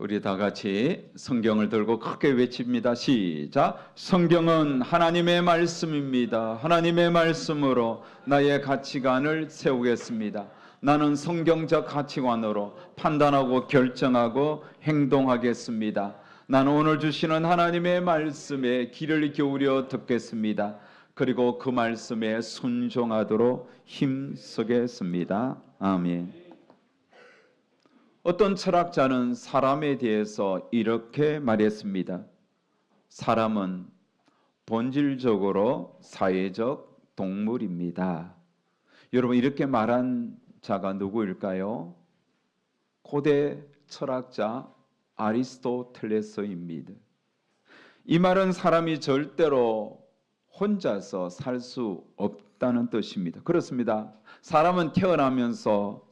우리 다 같이 성경을 들고 크게 외칩니다. 시작. 성경은 하나님의 말씀입니다. 하나님의 말씀으로 나의 가치관을 세우겠습니다. 나는 성경적 가치관으로 판단하고 결정하고 행동하겠습니다. 나는 오늘 주시는 하나님의 말씀에 귀를 기울여 듣겠습니다. 그리고 그 말씀에 순종하도록 힘쓰겠습니다. 아멘. 어떤 철학자는 사람에 대해서 이렇게 말했습니다. 사람은 본질적으로 사회적 동물입니다. 여러분, 이렇게 말한 자가 누구일까요? 고대 철학자 아리스토텔레스입니다. 이 말은 사람이 절대로 혼자서 살 수 없다는 뜻입니다. 그렇습니다. 사람은 태어나면서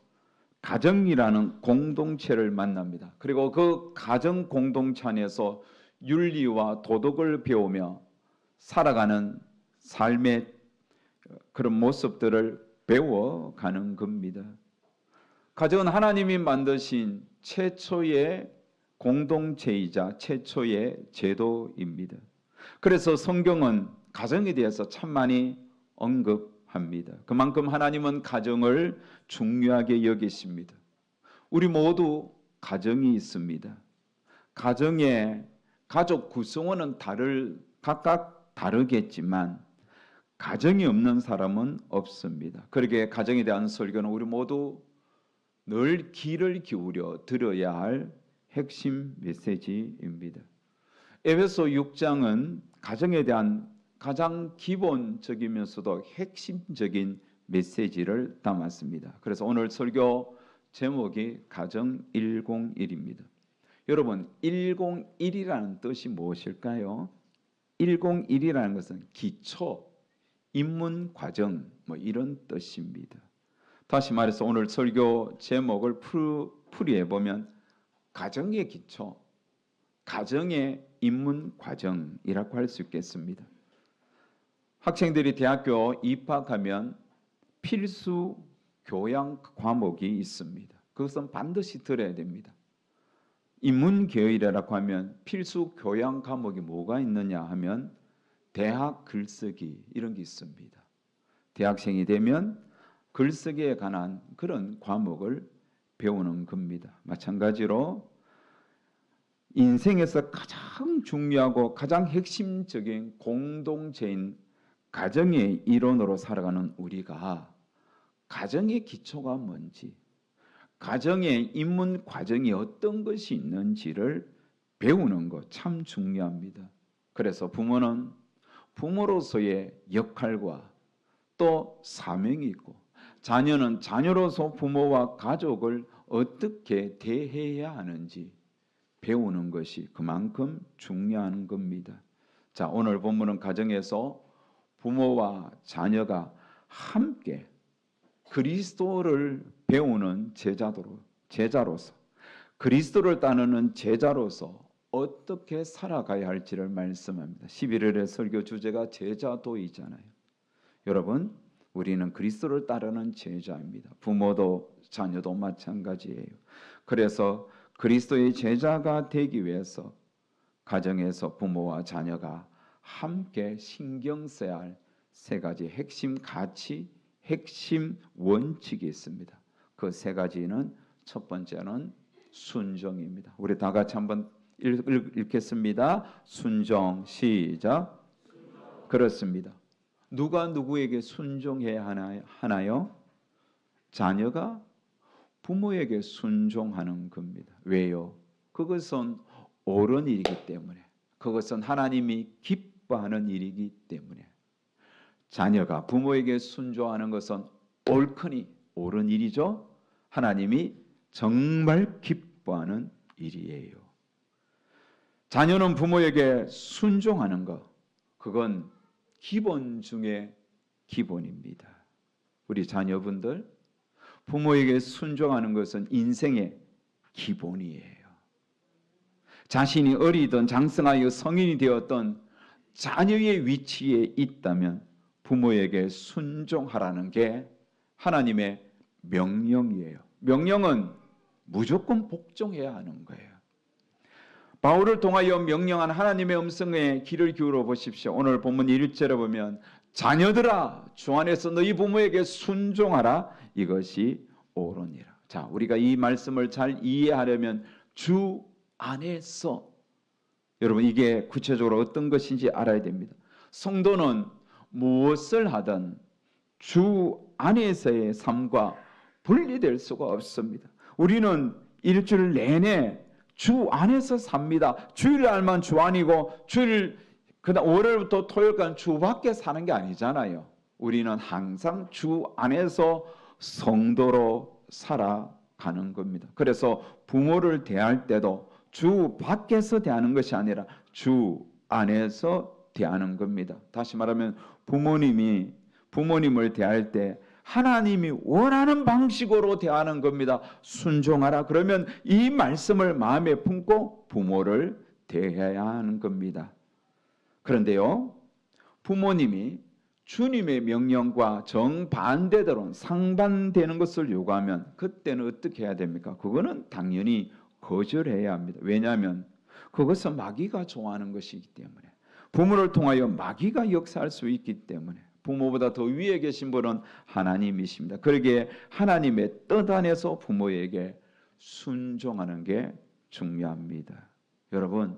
가정이라는 공동체를 만납니다. 그리고 그 가정 공동체 안에서 윤리와 도덕을 배우며 살아가는 삶의 그런 모습들을 배워가는 겁니다. 가정은 하나님이 만드신 최초의 공동체이자 최초의 제도입니다. 그래서 성경은 가정에 대해서 참 많이 언급합니다. 그만큼 하나님은 가정을 중요하게 여기십니다. 우리 모두 가정이 있습니다. 가정의 가족 구성원은 각각 다르겠지만 가정이 없는 사람은 없습니다. 그러기에 가정에 대한 설교는 우리 모두 늘 귀를 기울여 들어야 할 핵심 메시지입니다. 에베소 6장은 가정에 대한 가장 기본적이면서도 핵심적인 메시지를 담았습니다. 그래서 오늘 설교 제목이 가정 101입니다. 여러분, 101이라는 뜻이 무엇일까요? 101이라는 것은 기초, 입문 과정 이런 뜻입니다. 다시 말해서 오늘 설교 제목을 풀이해 보면 가정의 기초, 가정의 입문 과정이라고 할 수 있겠습니다. 학생들이 대학교 입학하면 필수 교양 과목이 있습니다. 그것은 반드시 들어야 됩니다. 인문계열이라고 하면 필수 교양 과목이 뭐가 있느냐 하면 대학 글쓰기 이런 게 있습니다. 대학생이 되면 글쓰기에 관한 그런 과목을 배우는 겁니다. 마찬가지로 인생에서 가장 중요하고 가장 핵심적인 공동체인 가정의 일원으로 살아가는 우리가 가정의 기초가 뭔지, 가정의 입문 과정이 어떤 것이 있는지를 배우는 것 참 중요합니다. 그래서 부모는 부모로서의 역할과 또 사명이 있고, 자녀는 자녀로서 부모와 가족을 어떻게 대해야 하는지 배우는 것이 그만큼 중요한 겁니다. 자, 오늘 본문은 가정에서 부모와 자녀가 함께 그리스도를 배우는 제자로서 그리스도를 따르는 제자로서 어떻게 살아가야 할지를 말씀합니다. 11월의 설교 주제가 제자도이잖아요. 여러분, 우리는 그리스도를 따르는 제자입니다. 부모도 자녀도 마찬가지예요. 그래서 그리스도의 제자가 되기 위해서 가정에서 부모와 자녀가 함께 신경 써야 할 세 가지 핵심 가치, 핵심 원칙이 있습니다. 그 세 가지는 첫 번째는 순종입니다. 우리 다 같이 한번 읽겠습니다. 순종, 시작. 그렇습니다. 누가 누구에게 순종해야 하나요? 자녀가 부모에게 순종하는 겁니다. 왜요? 그것은 옳은 일이기 때문에, 그것은 하나님이 기뻐하는 일이기 때문에. 자녀가 부모에게 순종하는 것은 옳거니 옳은 일이죠. 하나님이 정말 기뻐하는 일이에요. 자녀는 부모에게 순종하는 것, 그건 기본 중에 기본입니다. 우리 자녀분들, 부모에게 순종하는 것은 인생의 기본이에요. 자신이 어리든 장성하여 성인이 되었던 자녀의 위치에 있다면 부모에게 순종하라는 게 하나님의 명령이에요. 명령은 무조건 복종해야 하는 거예요. 바울을 통하여 명령한 하나님의 음성에 귀를 기울여 보십시오. 오늘 본문 1절에 보면 자녀들아 주 안에서 너희 부모에게 순종하라 이것이 옳으니라. 자, 우리가 이 말씀을 잘 이해하려면 주 안에서, 여러분 이게 구체적으로 어떤 것인지 알아야 됩니다. 성도는 무엇을 하든 주 안에서의 삶과 분리될 수가 없습니다. 우리는 일주일 내내 주 안에서 삽니다. 주일날만 주 안이고 주일 그다음 월요일부터 토요일까지 주 밖에 사는 게 아니잖아요. 우리는 항상 주 안에서 성도로 살아가는 겁니다. 그래서 부모를 대할 때도 주 밖에서 대하는 것이 아니라 주 안에서 대하는 겁니다. 다시 말하면 부모님을 대할 때 하나님이 원하는 방식으로 대하는 겁니다. 순종하라. 그러면 이 말씀을 마음에 품고 부모를 대해야 하는 겁니다. 그런데요, 부모님이 주님의 명령과 정반대대로 상반되는 것을 요구하면 그때는 어떻게 해야 됩니까? 그거는 당연히 거절해야 합니다. 왜냐하면 그것은 마귀가 좋아하는 것이기 때문에, 부모를 통하여 마귀가 역사할 수 있기 때문에, 부모보다 더 위에 계신 분은 하나님이십니다. 그러기에 하나님의 뜻 안에서 부모에게 순종하는 게 중요합니다. 여러분,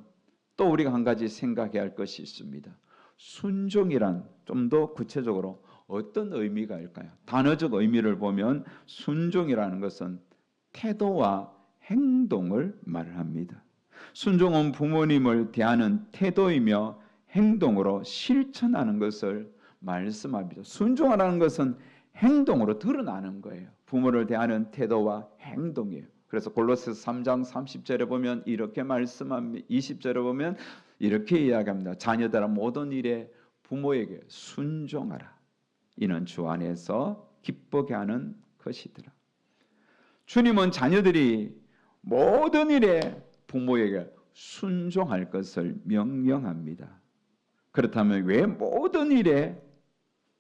또 우리가 한 가지 생각해야 할 것이 있습니다. 순종이란 좀 더 구체적으로 어떤 의미가 있을까요? 단어적 의미를 보면 순종이라는 것은 태도와 행동을 말합니다. 순종은 부모님을 대하는 태도이며 행동으로 실천하는 것을 말씀합니다. 순종하라는 것은 행동으로 드러나는 거예요. 부모를 대하는 태도와 행동이에요. 그래서 골로새서 3장 30절에 보면 이렇게 말씀합니다. 20절에 보면 이렇게 이야기합니다. 자녀들아 모든 일에 부모에게 순종하라. 이는 주 안에서 기쁘게 하는 것이더라. 주님은 자녀들이 모든 일에 부모에게 순종할 것을 명령합니다. 그렇다면 왜 모든 일에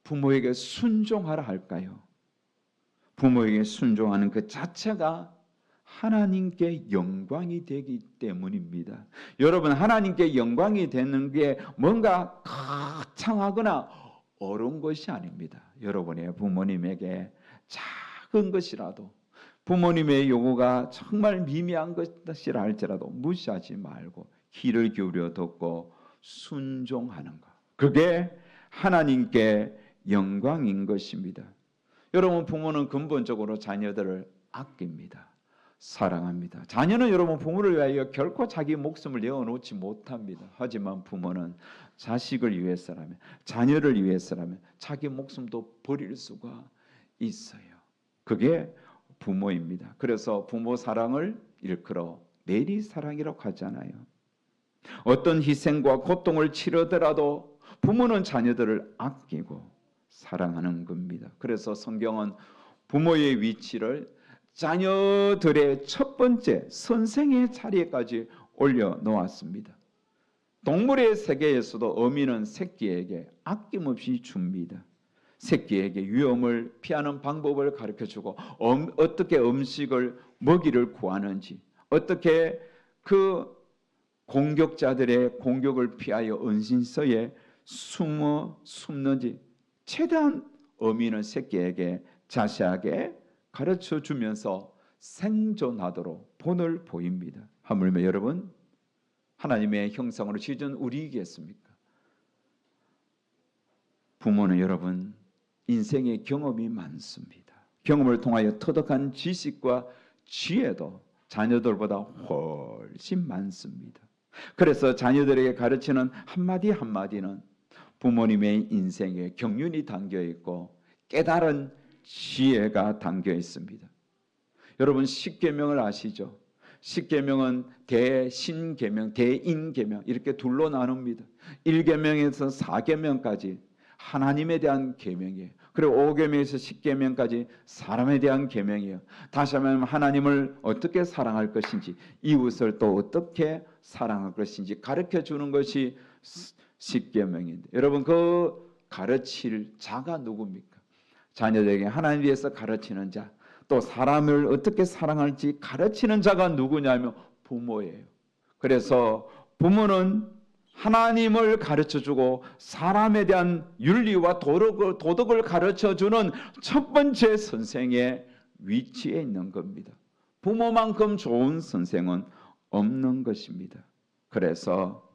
부모에게 순종하라 할까요? 부모에게 순종하는 그 자체가 하나님께 영광이 되기 때문입니다. 여러분, 하나님께 영광이 되는 게 뭔가 거창하거나 어려운 것이 아닙니다. 여러분의 부모님에게 작은 것이라도, 부모님의 요구가 정말 미미한 것이라 할지라도 무시하지 말고 귀를 기울여 듣고 순종하는 것, 그게 하나님께 영광인 것입니다. 여러분, 부모는 근본적으로 자녀들을 아낍니다. 사랑합니다. 자녀는 여러분 부모를 위하여 결코 자기 목숨을 내어놓지 못합니다. 하지만 부모는 자식을 위해서라면, 자녀를 위해서라면 자기 목숨도 버릴 수가 있어요. 그게 부모입니다. 그래서 부모 사랑을 일컬어 내리사랑이라고 하잖아요. 어떤 희생과 고통을 치르더라도 부모는 자녀들을 아끼고 사랑하는 겁니다. 그래서 성경은 부모의 위치를 자녀들의 첫 번째 선생의 자리에까지 올려놓았습니다. 동물의 세계에서도 어미는 새끼에게 아낌없이 줍니다. 새끼에게 위험을 피하는 방법을 가르쳐주고 어떻게 음식을 먹이를 구하는지, 어떻게 그 공격자들의 공격을 피하여 은신처에 숨는지 최대한 어미는 새끼에게 자세하게 가르쳐주면서 생존하도록 본을 보입니다. 하물며 여러분, 하나님의 형상으로 지은 우리이겠습니까? 부모는 여러분 인생의 경험이 많습니다. 경험을 통하여 터득한 지식과 지혜도 자녀들보다 훨씬 많습니다. 그래서 자녀들에게 가르치는 한마디 한마디는 부모님의 인생에 경륜이 담겨 있고 깨달은 지혜가 담겨 있습니다. 여러분, 십계명을 아시죠? 십계명은 대신계명, 대인계명 이렇게 둘로 나눕니다. 1계명에서 4계명까지 하나님에 대한 계명이에요. 그리고 5계명에서 10계명까지 사람에 대한 계명이에요. 다시 하면 하나님을 어떻게 사랑할 것인지, 이웃을 또 어떻게 사랑할 것인지 가르쳐 주는 것이 10계명인데, 여러분 그 가르칠 자가 누굽니까? 자녀들에게 하나님 위해서 가르치는 자, 또 사람을 어떻게 사랑할지 가르치는 자가 누구냐면 부모예요. 그래서 부모는 하나님을 가르쳐주고 사람에 대한 윤리와 도덕을 가르쳐주는 첫 번째 선생의 위치에 있는 겁니다. 부모만큼 좋은 선생은 없는 것입니다. 그래서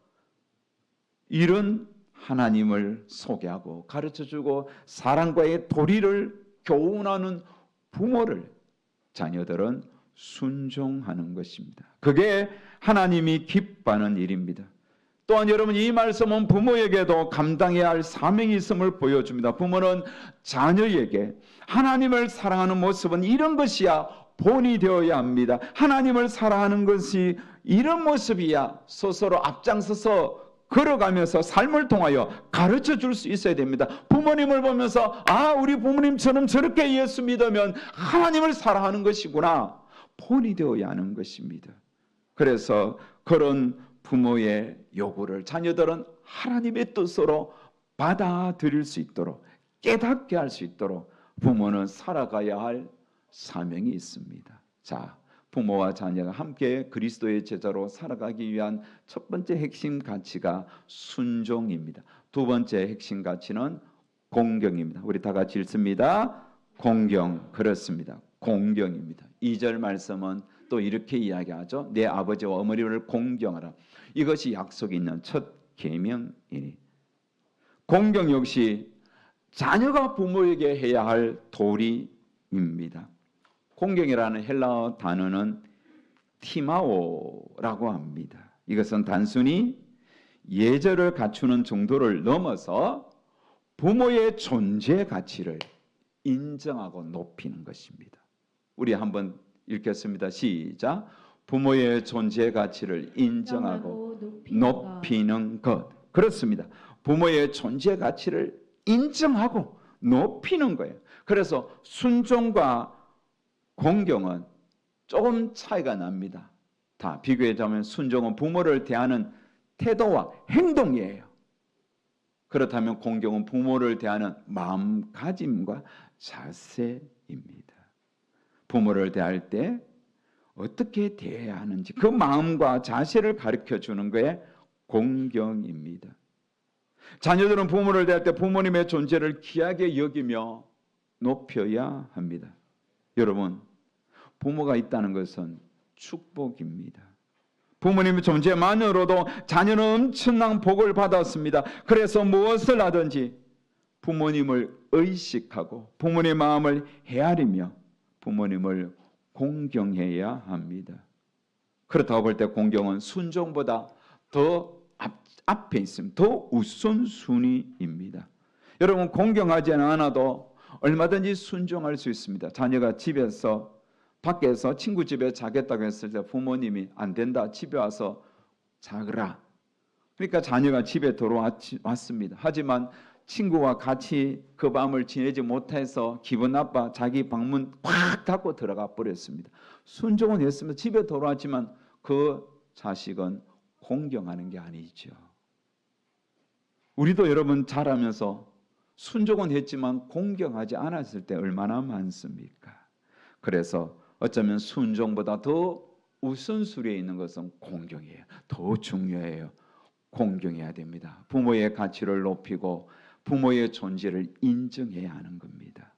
이런 하나님을 소개하고 가르쳐주고 사랑과의 도리를 교훈하는 부모를 자녀들은 순종하는 것입니다. 그게 하나님이 기뻐하는 일입니다. 또한 여러분, 이 말씀은 부모에게도 감당해야 할 사명이 있음을 보여줍니다. 부모는 자녀에게 하나님을 사랑하는 모습은 이런 것이야 본이 되어야 합니다. 하나님을 사랑하는 것이 이런 모습이야 스스로 앞장서서 걸어가면서 삶을 통하여 가르쳐 줄 수 있어야 됩니다. 부모님을 보면서 우리 부모님처럼 저렇게 예수 믿으면 하나님을 사랑하는 것이구나 본이 되어야 하는 것입니다. 그래서 그런 부모의 요구를 자녀들은 하나님의 뜻으로 받아들일 수 있도록 깨닫게 할 수 있도록 부모는 살아가야 할 사명이 있습니다. 자, 부모와 자녀가 함께 그리스도의 제자로 살아가기 위한 첫 번째 핵심 가치가 순종입니다. 두 번째 핵심 가치는 공경입니다. 우리 다 같이 읽습니다. 공경. 그렇습니다. 공경입니다. 2절 말씀은 또 이렇게 이야기하죠. 내 아버지와 어머니를 공경하라. 이것이 약속이 있는 첫 계명이니. 공경 역시 자녀가 부모에게 해야 할 도리입니다. 공경이라는 헬라어 단어는 티마오라고 합니다. 이것은 단순히 예절을 갖추는 정도를 넘어서 부모의 존재 가치를 인정하고 높이는 것입니다. 우리 한번 읽겠습니다. 시작. 부모의 존재 가치를 인정하고 높이는 것. 그렇습니다. 부모의 존재 가치를 인정하고 높이는 거예요. 그래서 순종과 공경은 조금 차이가 납니다. 다 비교해자면 순종은 부모를 대하는 태도와 행동이에요. 그렇다면 공경은 부모를 대하는 마음가짐과 자세입니다. 부모를 대할 때 어떻게 대해야 하는지 그 마음과 자세를 가르쳐 주는 게 공경입니다. 자녀들은 부모를 대할 때 부모님의 존재를 귀하게 여기며 높여야 합니다. 여러분, 부모가 있다는 것은 축복입니다. 부모님의 존재만으로도 자녀는 엄청난 복을 받았습니다. 그래서 무엇을 하든지 부모님을 의식하고 부모님의 마음을 헤아리며 부모님을 공경해야 합니다. 그렇다고 볼 때 공경은 순종보다 더 앞에 있습니다. 더 우선순위입니다. 여러분, 공경하지 않아도 얼마든지 순종할 수 있습니다. 자녀가 집에서 밖에서 친구 집에 자겠다고 했을 때 부모님이 안 된다, 집에 와서 자거라. 그러니까 자녀가 집에 들어왔습니다. 하지만 친구와 같이 그 밤을 지내지 못해서 기분 나빠 자기 방문 꽉 닫고 들어가 버렸습니다. 순종은 했으면 집에 돌아왔지만 그 자식은 공경하는 게 아니죠. 우리도 여러분 자라면서 순종은 했지만 공경하지 않았을 때 얼마나 많습니까? 그래서 어쩌면 순종보다 더 우선순위에 있는 것은 공경이에요. 더 중요해요. 공경해야 됩니다. 부모의 가치를 높이고 부모의 존재를 인정해야 하는 겁니다.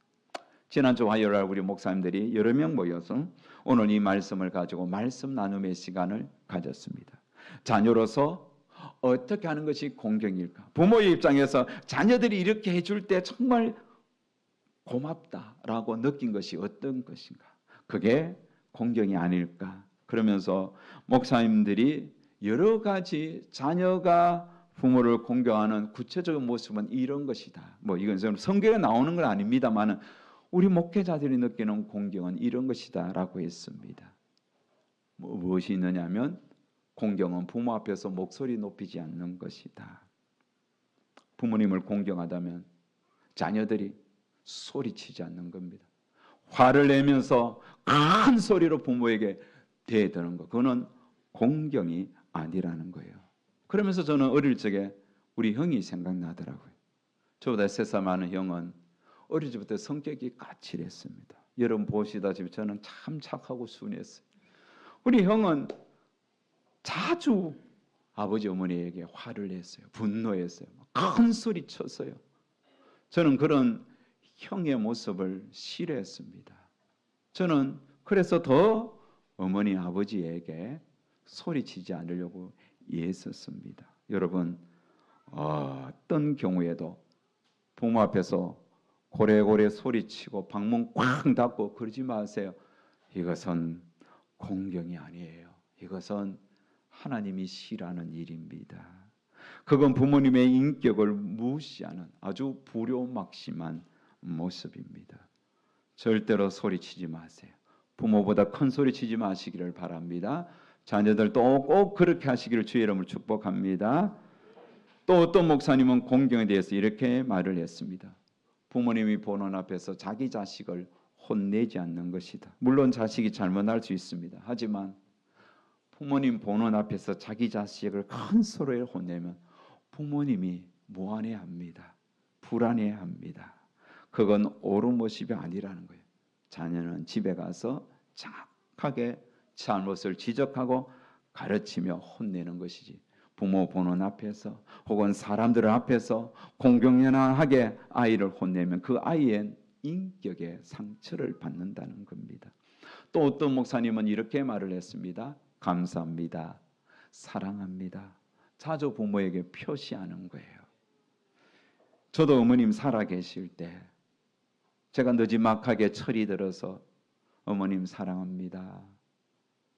지난주 화요일 우리 목사님들이 여러 명 모여서 오늘 이 말씀을 가지고 말씀 나눔의 시간을 가졌습니다. 자녀로서 어떻게 하는 것이 공경일까? 부모의 입장에서 자녀들이 이렇게 해줄 때 정말 고맙다라고 느낀 것이 어떤 것인가? 그게 공경이 아닐까? 그러면서 목사님들이 여러 가지 자녀가 부모를 공경하는 구체적인 모습은 이런 것이다. 이건 성경에 나오는 건 아닙니다만은 우리 목회자들이 느끼는 공경은 이런 것이다라고 했습니다. 무엇이 있느냐면 공경은 부모 앞에서 목소리 높이지 않는 것이다. 부모님을 공경하다면 자녀들이 소리치지 않는 겁니다. 화를 내면서 큰 소리로 부모에게 대드는 것, 그거는 공경이 아니라는 거예요. 그러면서 저는 어릴 적에 우리 형이 생각나더라고요. 저보다 3살 많은 형은 어릴 적부터 성격이 까칠했습니다. 여러분 보시다시피 저는 참 착하고 순했어요. 우리 형은 자주 아버지 어머니에게 화를 냈어요. 분노했어요. 큰 소리 쳤어요. 저는 그런 형의 모습을 싫어했습니다. 저는 그래서 더 어머니 아버지에게 소리치지 않으려고 애썼습니다. 여러분, 어떤 경우에도 부모 앞에서 고래고래 소리치고 방문 꽉 닫고 그러지 마세요. 이것은 공경이 아니에요. 이것은 하나님이 싫어하는 일입니다. 그건 부모님의 인격을 무시하는 아주 불효막심한 모습입니다. 절대로 소리치지 마세요. 부모보다 큰 소리치지 마시기를 바랍니다. 자녀들도 꼭 그렇게 하시기를 주의 이름으로 축복합니다. 또 어떤 목사님은 공경에 대해서 이렇게 말을 했습니다. 부모님이 보는 앞에서 자기 자식을 혼내지 않는 것이다. 물론 자식이 잘못할 수 있습니다. 하지만 부모님 보는 앞에서 자기 자식을 큰 소리로 혼내면 부모님이 무안해합니다. 불안해합니다. 그건 옳은 모습이 아니라는 거예요. 자녀는 집에 가서 정확하게 잘못을 지적하고 가르치며 혼내는 것이지, 부모 보는 앞에서 혹은 사람들 앞에서 공경연하게 아이를 혼내면 그 아이의 인격에 상처를 받는다는 겁니다. 또 어떤 목사님은 이렇게 말을 했습니다. 감사합니다. 사랑합니다. 자주 부모에게 표시하는 거예요. 저도 어머님 살아계실 때 제가 느지막하게 철이 들어서 어머님 사랑합니다.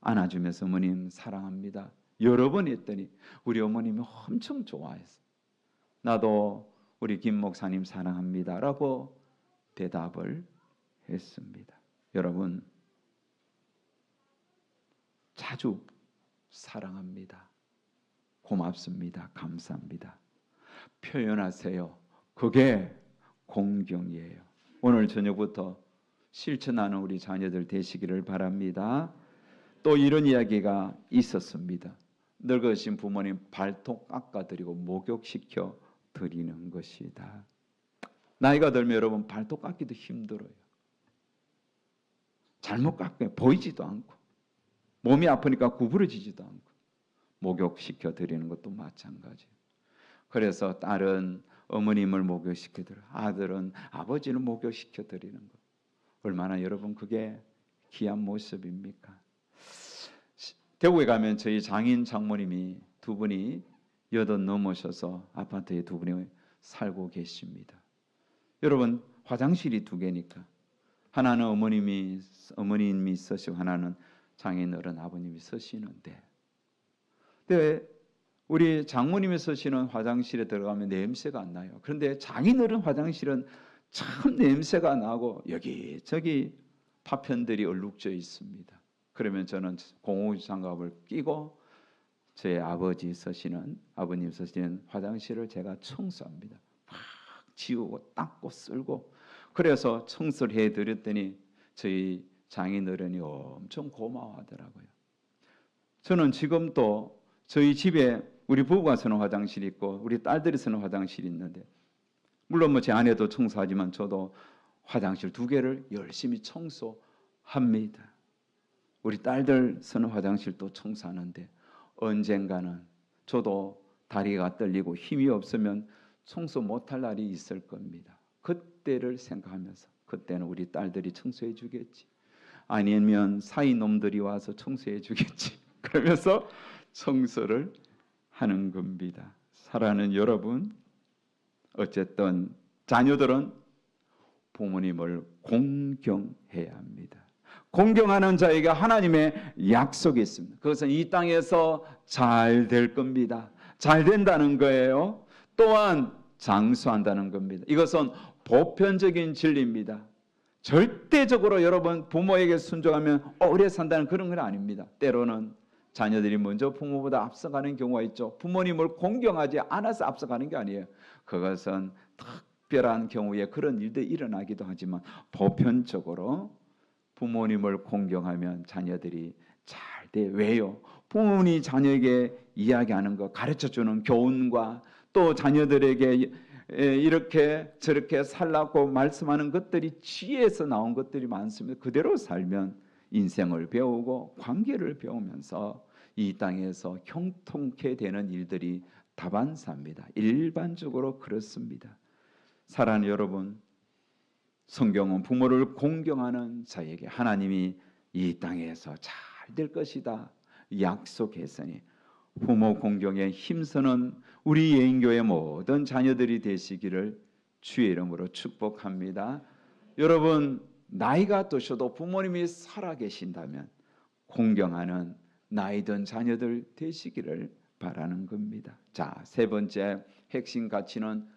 안아주면서 어머님 사랑합니다. 여러 번 했더니 우리 어머님이 엄청 좋아했어요. 나도 우리 김 목사님 사랑합니다 라고 대답을 했습니다. 여러분, 자주 사랑합니다. 고맙습니다. 감사합니다. 표현하세요. 그게 공경이에요. 오늘 저녁부터 실천하는 우리 자녀들 되시기를 바랍니다. 또 이런 이야기가 있었습니다. 늙으신 부모님 발톱 깎아드리고 목욕시켜 드리는 것이다. 나이가 들면 여러분 발톱 깎기도 힘들어요. 잘못 깎으면 보이지도 않고 몸이 아프니까 구부러지지도 않고 목욕시켜 드리는 것도 마찬가지예요. 그래서 딸은 어머님을 목욕시켜 드려, 아들은 아버지를 목욕시켜 드리는 것, 얼마나 여러분 그게 귀한 모습입니까? 대구에 가면 저희 장인 장모님이 두 분이 80 넘으셔서 아파트에 두 분이 살고 계십니다. 여러분 화장실이 두 개니까 하나는 어머님이 쓰시고 하나는 장인어른 아버님이 쓰시는데, 우리 장모님이 쓰시는 화장실에 들어가면 냄새가 안 나요. 그런데 장인어른 화장실은 참 냄새가 나고 여기저기 파편들이 얼룩져 있습니다. 그러면 저는 공무장갑을 끼고 제 아버님 쓰시는 화장실을 제가 청소합니다. 막 지우고 닦고 쓸고, 그래서 청소를 해드렸더니 저희 장인어른이 엄청 고마워하더라고요. 저는 지금도 저희 집에 우리 부부가 쓰는 화장실이 있고 우리 딸들이 쓰는 화장실이 있는데, 물론 제 아내도 청소하지만 저도 화장실 두 개를 열심히 청소합니다. 우리 딸들 쓰는 화장실도 청소하는데 언젠가는 저도 다리가 떨리고 힘이 없으면 청소 못할 날이 있을 겁니다. 그때를 생각하면서 그때는 우리 딸들이 청소해 주겠지, 아니면 사이놈들이 와서 청소해 주겠지, 그러면서 청소를 하는 겁니다. 사랑하는 여러분, 어쨌든 자녀들은 부모님을 공경해야 합니다. 공경하는 자에게 하나님의 약속이 있습니다. 그것은 이 땅에서 잘 될 겁니다. 잘 된다는 거예요. 또한 장수한다는 겁니다. 이것은 보편적인 진리입니다. 절대적으로 여러분 부모에게 순종하면 오래 산다는 그런 건 아닙니다. 때로는 자녀들이 먼저 부모보다 앞서가는 경우가 있죠. 부모님을 공경하지 않아서 앞서가는 게 아니에요. 그것은 특별한 경우에 그런 일도 일어나기도 하지만 보편적으로 부모님을 공경하면 자녀들이 잘 돼. 왜요? 부모님이 자녀에게 이야기하는 것, 가르쳐주는 교훈과 또 자녀들에게 이렇게 저렇게 살라고 말씀하는 것들이 지혜에서 나온 것들이 많습니다. 그대로 살면 인생을 배우고 관계를 배우면서 이 땅에서 형통케 되는 일들이 다반사입니다. 일반적으로 그렇습니다. 사랑하는 여러분, 성경은 부모를 공경하는 자에게 하나님이 이 땅에서 잘 될 것이다 약속했으니 부모 공경에 힘쓰는 우리 예인교회 모든 자녀들이 되시기를 주의 이름으로 축복합니다. 여러분, 나이가 드셔도 부모님이 살아계신다면 공경하는 나이 든 자녀들 되시기를 바라는 겁니다. 자, 세 번째 핵심 가치는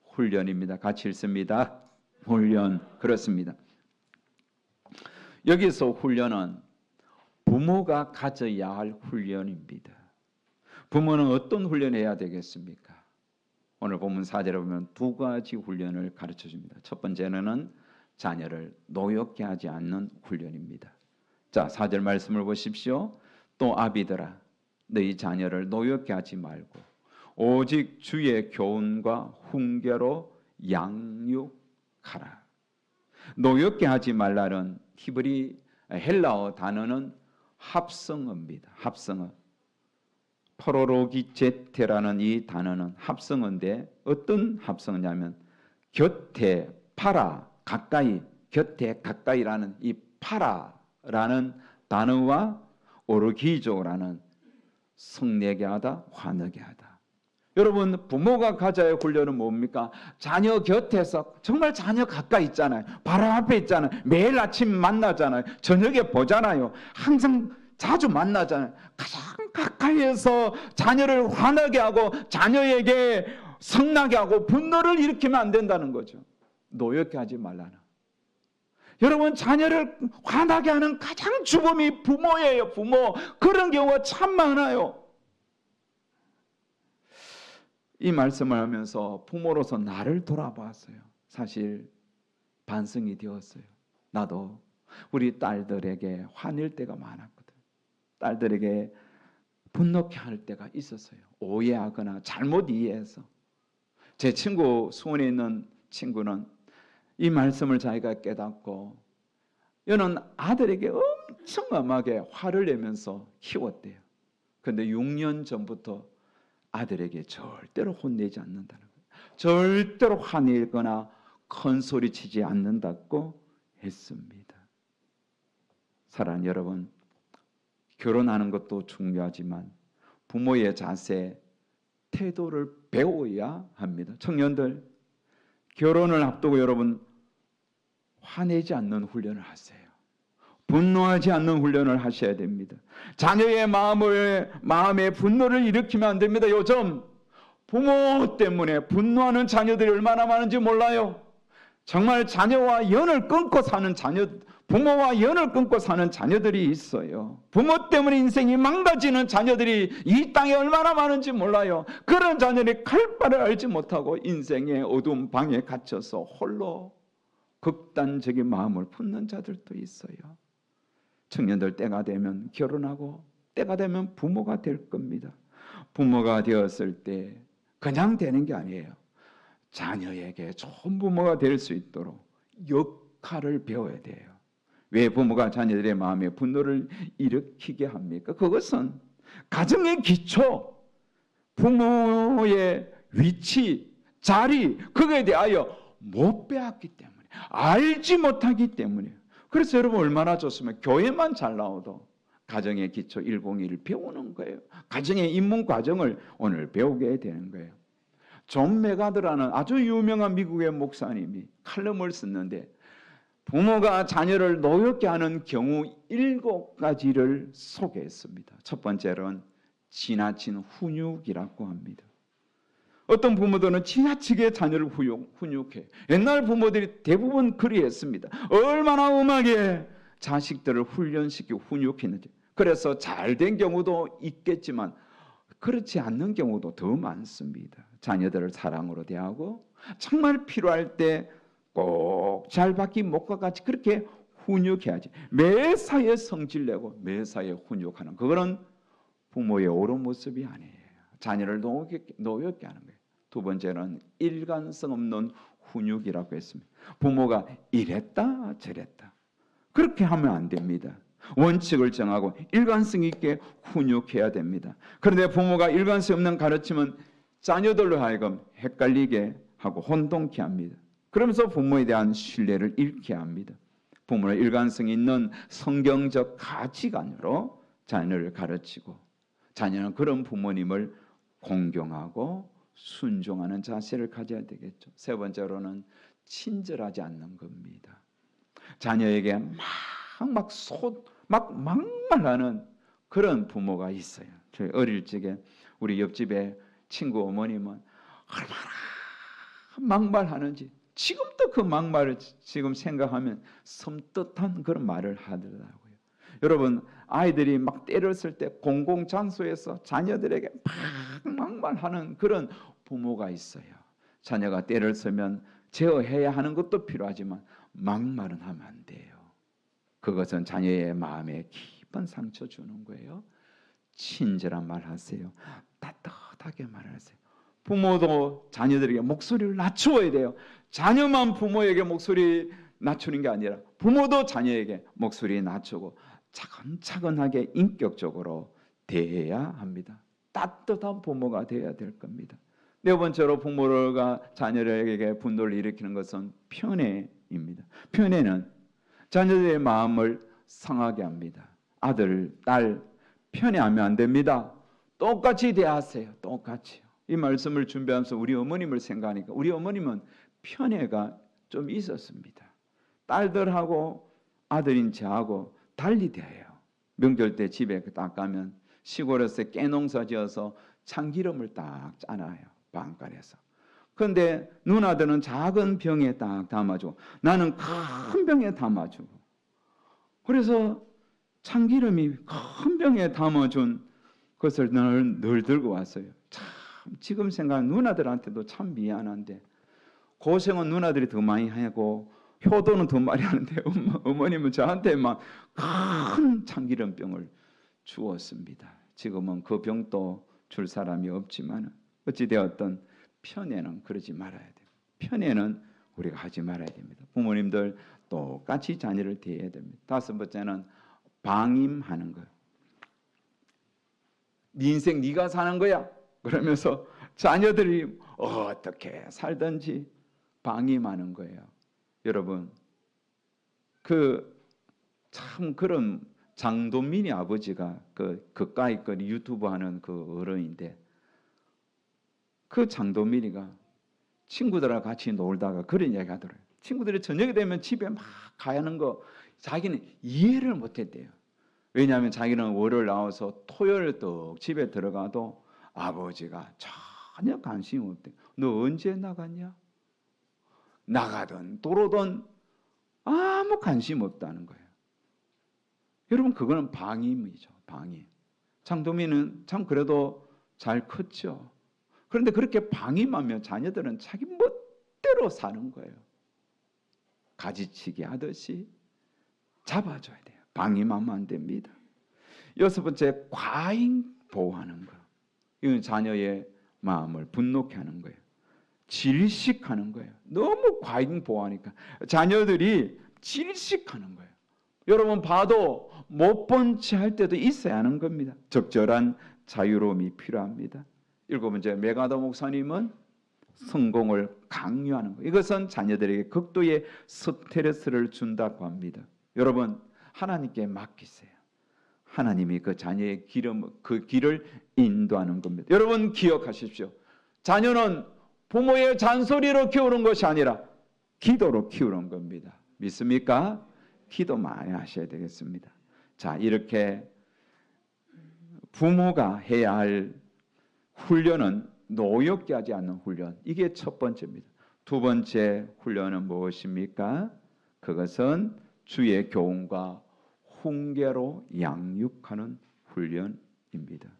훈련입니다. 같이 읽습니다. 훈련. 그렇습니다. 여기서 훈련은 부모가 가져야 할 훈련입니다. 부모는 어떤 훈련을 해야 되겠습니까? 오늘 본문 4절에 보면 두 가지 훈련을 가르쳐 줍니다. 첫 번째는 자녀를 노엽게 하지 않는 훈련입니다. 자, 4절 말씀을 보십시오. 또 아비들아, 너희 자녀를 노엽게 하지 말고 오직 주의 교훈과 훈계로 양육하라. 노엽게 하지 말라는 히브리 헬라어 단어는 합성어입니다. 합성어. 프로로기제테라는 이 단어는 합성어인데 어떤 합성어냐면 곁에 파라 가까이, 곁에 가까이라는 이 파라라는 단어와 오르기조라는 성내게 하다, 화나게 하다. 여러분, 부모가 가져야 할 훈련은 뭡니까? 자녀 곁에서 정말 자녀 가까이 있잖아요. 바로 앞에 있잖아요. 매일 아침 만나잖아요. 저녁에 보잖아요. 항상 자주 만나잖아요. 가장 가까이에서 자녀를 화나게 하고 자녀에게 성나게 하고 분노를 일으키면 안 된다는 거죠. 노엽게 하지 말라는. 여러분, 자녀를 화나게 하는 가장 주범이 부모예요. 부모. 그런 경우가 참 많아요. 이 말씀을 하면서 부모로서 나를 돌아봤어요. 사실 반성이 되었어요. 나도 우리 딸들에게 화낼 때가 많았거든. 딸들에게 분노케 할 때가 있었어요. 오해하거나 잘못 이해해서. 제 친구, 수원에 있는 친구는 이 말씀을 자기가 깨닫고 여는 아들에게 엄청 엄하게 화를 내면서 키웠대요. 그런데 6년 전부터 아들에게 절대로 혼내지 않는다는 거예요. 절대로 화내거나 큰 소리 치지 않는다고 했습니다. 사랑하는 여러분, 결혼하는 것도 중요하지만 부모의 자세, 태도를 배워야 합니다. 청년들, 결혼을 앞두고 여러분 화내지 않는 훈련을 하세요. 분노하지 않는 훈련을 하셔야 됩니다. 자녀의 마음에 분노를 일으키면 안 됩니다. 요즘 부모 때문에 분노하는 자녀들이 얼마나 많은지 몰라요. 정말 자녀와 연을 끊고 사는 부모와 연을 끊고 사는 자녀들이 있어요. 부모 때문에 인생이 망가지는 자녀들이 이 땅에 얼마나 많은지 몰라요. 그런 자녀들이 갈 바를 알지 못하고 인생의 어두운 방에 갇혀서 홀로 극단적인 마음을 품는 자들도 있어요. 청년들 때가 되면 결혼하고 때가 되면 부모가 될 겁니다. 부모가 되었을 때 그냥 되는 게 아니에요. 자녀에게 좋은 부모가 될 수 있도록 역할을 배워야 돼요. 왜 부모가 자녀들의 마음에 분노를 일으키게 합니까? 그것은 가정의 기초, 부모의 위치, 자리, 그거에 대하여 못 배웠기 때문에, 알지 못하기 때문에. 그래서 여러분 얼마나 좋으면 교회만 잘 나오도 가정의 기초 101을 배우는 거예요. 가정의 입문 과정을 오늘 배우게 되는 거예요. 존 메가드라는 아주 유명한 미국의 목사님이 칼럼을 썼는데 부모가 자녀를 노엽게 하는 경우 7가지를 소개했습니다. 첫 번째로는 지나친 훈육이라고 합니다. 어떤 부모들은 지나치게 자녀를 훈육해. 옛날 부모들이 대부분 그리했습니다. 얼마나 음하게 자식들을 훈련시키고 훈육했는지. 그래서 잘된 경우도 있겠지만 그렇지 않는 경우도 더 많습니다. 자녀들을 사랑으로 대하고 정말 필요할 때 꼭 잘 받기 못과 같이 그렇게 훈육해야지. 매사에 성질내고 매사에 훈육하는 그거는 부모의 옳은 모습이 아니에요. 자녀를 노엽게 하는 거예요. 두 번째는 일관성 없는 훈육이라고 했습니다. 부모가 이랬다 저랬다 그렇게 하면 안 됩니다. 원칙을 정하고 일관성 있게 훈육해야 됩니다. 그런데 부모가 일관성 없는 가르침은 자녀들로 하여금 헷갈리게 하고 혼동케 합니다. 그러면서 부모에 대한 신뢰를 잃게 합니다. 부모는 일관성 있는 성경적 가치관으로 자녀를 가르치고 자녀는 그런 부모님을 공경하고 순종하는 자세를 가져야 되겠죠. 세 번째로는 친절하지 않는 겁니다. 자녀에게 막 막말하는 그런 부모가 있어요. 저희 어릴 적에 우리 옆집에 친구 어머님은 얼마나 막말하는지 지금도 그 막말을 지금 생각하면 섬뜩한 그런 말을 하더라고요. 여러분, 아이들이 막 때를 쓸 때 공공장소에서 자녀들에게 막 막말하는 그런 부모가 있어요. 자녀가 때를 쓰면 제어해야 하는 것도 필요하지만 막말은 하면 안 돼요. 그것은 자녀의 마음에 깊은 상처 주는 거예요. 친절한 말 하세요. 따뜻하게 말하세요. 부모도 자녀들에게 목소리를 낮추어야 돼요. 자녀만 부모에게 목소리 낮추는 게 아니라 부모도 자녀에게 목소리 낮추고 차근차근하게 인격적으로 대해야 합니다. 따뜻한 부모가 되어야 될 겁니다. 네 번째로 부모가 자녀에게 분노를 일으키는 것은 편애입니다. 편애는 자녀들의 마음을 상하게 합니다. 아들, 딸 편애하면 안 됩니다. 똑같이 대하세요. 똑같이요. 이 말씀을 준비하면서 우리 어머님을 생각하니까 우리 어머님은 편애가 좀 있었습니다. 딸들하고 아들인 저하고 달리 대해요. 명절 때 집에 딱 가면 시골에서 깨농사 지어서 참기름을 딱 짜놔요. 방간에서. 그런데 누나들은 작은 병에 딱 담아주고 나는 큰 병에 담아주고 그래서 참기름이 큰 병에 담아준 것을 늘 들고 왔어요. 참 지금 생각하면 누나들한테도 참 미안한데 고생은 누나들이 더 많이 하고 효도는 더 많이 하는데 어머님은 저한테만 큰 참기름병을 주었습니다. 지금은 그 병도 줄 사람이 없지만 어찌되었든 편애는 그러지 말아야 돼요. 편애는 우리가 하지 말아야 됩니다. 부모님들 똑같이 자녀를 대해야 됩니다. 다섯 번째는 방임하는 거예요. 네 인생 네가 사는 거야. 그러면서 자녀들이 어떻게 살든지 방임하는 거예요. 여러분, 참 그런 장동민이 아버지가 그까이 거리 유튜브 하는 그 어른인데 그 장동민이가 친구들하고 같이 놀다가 그런 이야기 하더래요. 친구들이 저녁이 되면 집에 막 가는 거 자기는 이해를 못했대요. 왜냐하면 자기는 월요일 나와서 토요일 또 집에 들어가도 아버지가 전혀 관심이 없대요. 너 언제 나갔냐? 나가든 들어오든 아무 관심 없다는 거예요. 여러분 그거는 방임이죠. 방임. 장동민은 참 그래도 잘 컸죠. 그런데 그렇게 방임하면 자녀들은 자기 멋대로 사는 거예요. 가지치기 하듯이 잡아줘야 돼요. 방임하면 안 됩니다. 여섯 번째, 과잉 보호하는 거. 이건 자녀의 마음을 분노케 하는 거예요. 질식하는 거예요. 너무 과잉 보호하니까 자녀들이 질식하는 거예요. 여러분 봐도 못 본 채 할 때도 있어야 하는 겁니다. 적절한 자유로움이 필요합니다. 일곱 번째, 메가더 목사님은 성공을 강요하는 거예요. 이것은 자녀들에게 극도의 스트레스를 준다고 합니다. 여러분 하나님께 맡기세요. 하나님이 그 자녀의 그 길을 인도하는 겁니다. 여러분 기억하십시오. 자녀는 부모의 잔소리로 키우는 것이 아니라 기도로 키우는 겁니다. 믿습니까? 기도 많이 하셔야 되겠습니다. 자, 이렇게 부모가 해야 할 훈련은 노엽게 하지 않는 훈련. 이게 첫 번째입니다. 두 번째 훈련은 무엇입니까? 그것은 주의 교훈과 훈계로 양육하는 훈련입니다.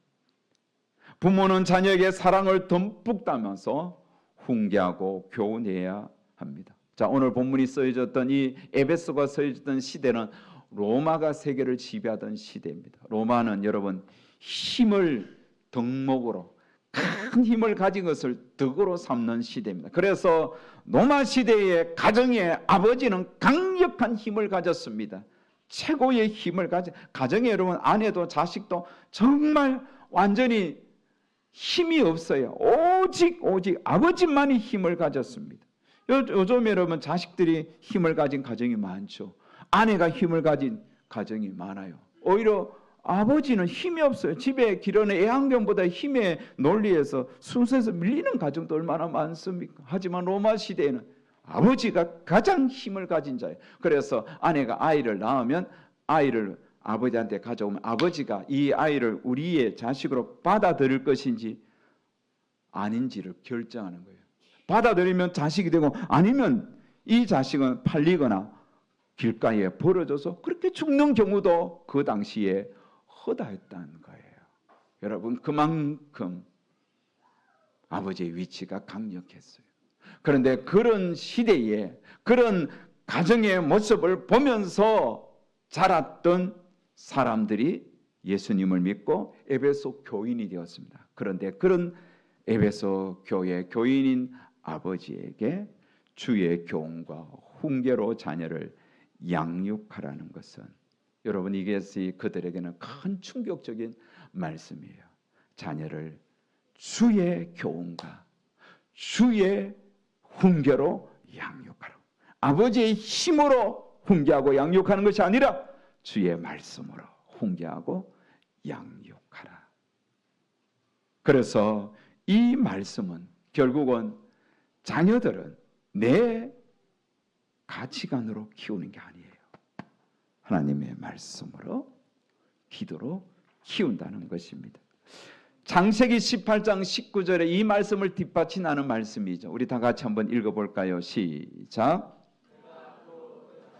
부모는 자녀에게 사랑을 듬뿍 담아서 훈계하고 교훈해야 합니다. 자, 오늘 본문이 써져졌던 이 에베소가 써져졌던 시대는 로마가 세계를 지배하던 시대입니다. 로마는 여러분 힘을 덕목으로 큰 힘을 가진 것을 덕으로 삼는 시대입니다. 그래서 로마 시대의 가정의 아버지는 강력한 힘을 가졌습니다. 최고의 힘을 가진 가정에 여러분 아내도 자식도 정말 완전히 힘이 없어요. 오직 아버지만이 힘을 가졌습니다. 요즘 여러분 자식들이 힘을 가진 가정이 많죠. 아내가 힘을 가진 가정이 많아요. 오히려 아버지는 힘이 없어요. 집에 기르는 애완견보다 힘의 논리에서 순서에서 밀리는 가정도 얼마나 많습니까? 하지만 로마 시대에는 아버지가 가장 힘을 가진 자예요. 그래서 아내가 아이를 낳으면 아이를 아버지한테 가져오면 아버지가 이 아이를 우리의 자식으로 받아들일 것인지 아닌지를 결정하는 거예요. 받아들이면 자식이 되고 아니면 이 자식은 팔리거나 길가에 버려져서 그렇게 죽는 경우도 그 당시에 허다했다는 거예요. 여러분, 그만큼 아버지의 위치가 강력했어요. 그런데 그런 시대에 그런 가정의 모습을 보면서 자랐던 사람들이 예수님을 믿고 에베소 교인이 되었습니다. 그런데 그런 에베소 교회 교인인 아버지에게 주의 교훈과 훈계로 자녀를 양육하라는 것은 여러분 이것이 그들에게는 큰 충격적인 말씀이에요. 자녀를 주의 교훈과 주의 훈계로 양육하라. 아버지의 힘으로 훈계하고 양육하는 것이 아니라 주의 말씀으로 훈계하고 양육하라. 그래서 이 말씀은 결국은 자녀들은 내 가치관으로 키우는 게 아니에요. 하나님의 말씀으로 기도로 키운다는 것입니다. 창세기 18장 19절에 이 말씀을 뒷받침하는 말씀이죠. 우리 다 같이 한번 읽어볼까요? 시작.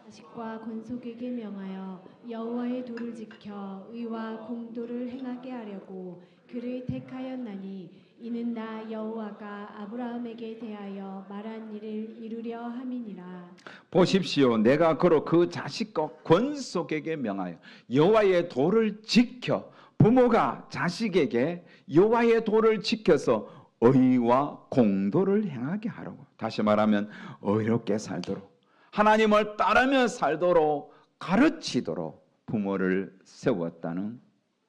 자식과 권속에게 명하여 여호와의 도를 지켜 의와 공도를 행하게 하려고 그를 택하였나니 이는 나 여호와가 아브라함에게 대하여 말한 일을 이루려 함이니라. 보십시오. 내가 그로 그 자식과 권속에게 명하여 여호와의 도를 지켜, 부모가 자식에게 여호와의 도를 지켜서 의와 공도를 행하게 하라고. 다시 말하면 의롭게 살도록, 하나님을 따르며 살도록 가르치도록 부모를 세웠다는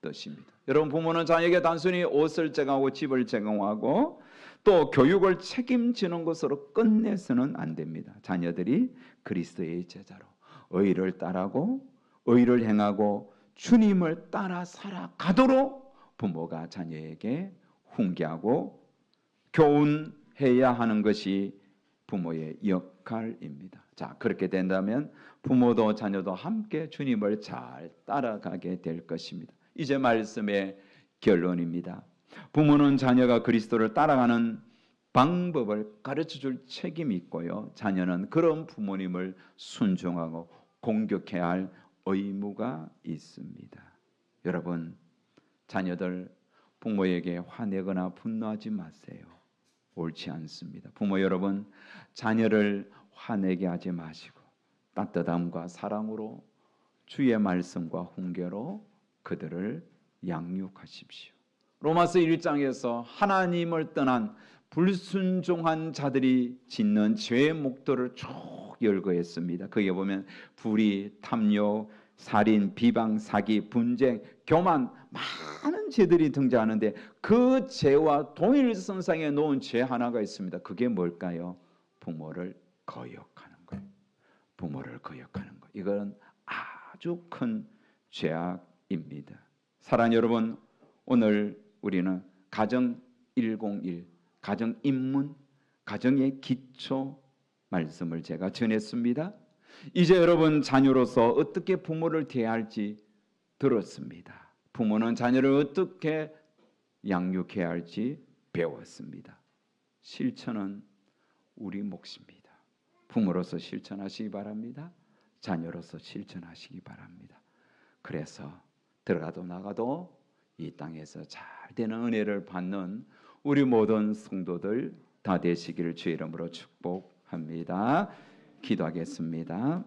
뜻입니다. 여러분, 부모는 자녀에게 단순히 옷을 제공하고 집을 제공하고 또 교육을 책임지는 것으로 끝내서는 안 됩니다. 자녀들이 그리스도의 제자로 의를 따르고 의를 행하고 주님을 따라 살아가도록 부모가 자녀에게 훈계하고 교훈해야 하는 것이 부모의 역할입니다. 자, 그렇게 된다면 부모도 자녀도 함께 주님을 잘 따라가게 될 것입니다. 이제 말씀의 결론입니다. 부모는 자녀가 그리스도를 따라가는 방법을 가르쳐줄 책임이 있고요. 자녀는 그런 부모님을 순종하고 공격해야 할 의무가 있습니다. 여러분, 자녀들 부모에게 화내거나 분노하지 마세요. 옳지 않습니다. 부모 여러분, 자녀를 화내게 하지 마시고 따뜻함과 사랑으로 주의 말씀과 훈계로 그들을 양육하십시오. 로마서 1장에서 하나님을 떠난 불순종한 자들이 짓는 죄의 목도를 쭉 열거했습니다. 거기에 보면 불의, 탐욕, 살인, 비방, 사기, 분쟁, 교만, 많은 죄들이 등장하는데 그 죄와 동일선상에 놓은 죄 하나가 있습니다. 그게 뭘까요? 부모를 거역하는 거예요. 부모를 거역하는 거. 이건 아주 큰 죄악입니다. 사랑하는 여러분, 오늘 우리는 가정 101, 가정 입문, 가정의 기초 말씀을 제가 전했습니다. 이제 여러분 자녀로서 어떻게 부모를 대할지 들었습니다. 부모는 자녀를 어떻게 양육해야 할지 배웠습니다. 실천은 우리 몫입니다. 부모로서 실천하시기 바랍니다. 자녀로서 실천하시기 바랍니다. 그래서 들어가도 나가도 이 땅에서 잘 되는 은혜를 받는 우리 모든 성도들 다 되시기를 주의 이름으로 축복합니다. 기도하겠습니다.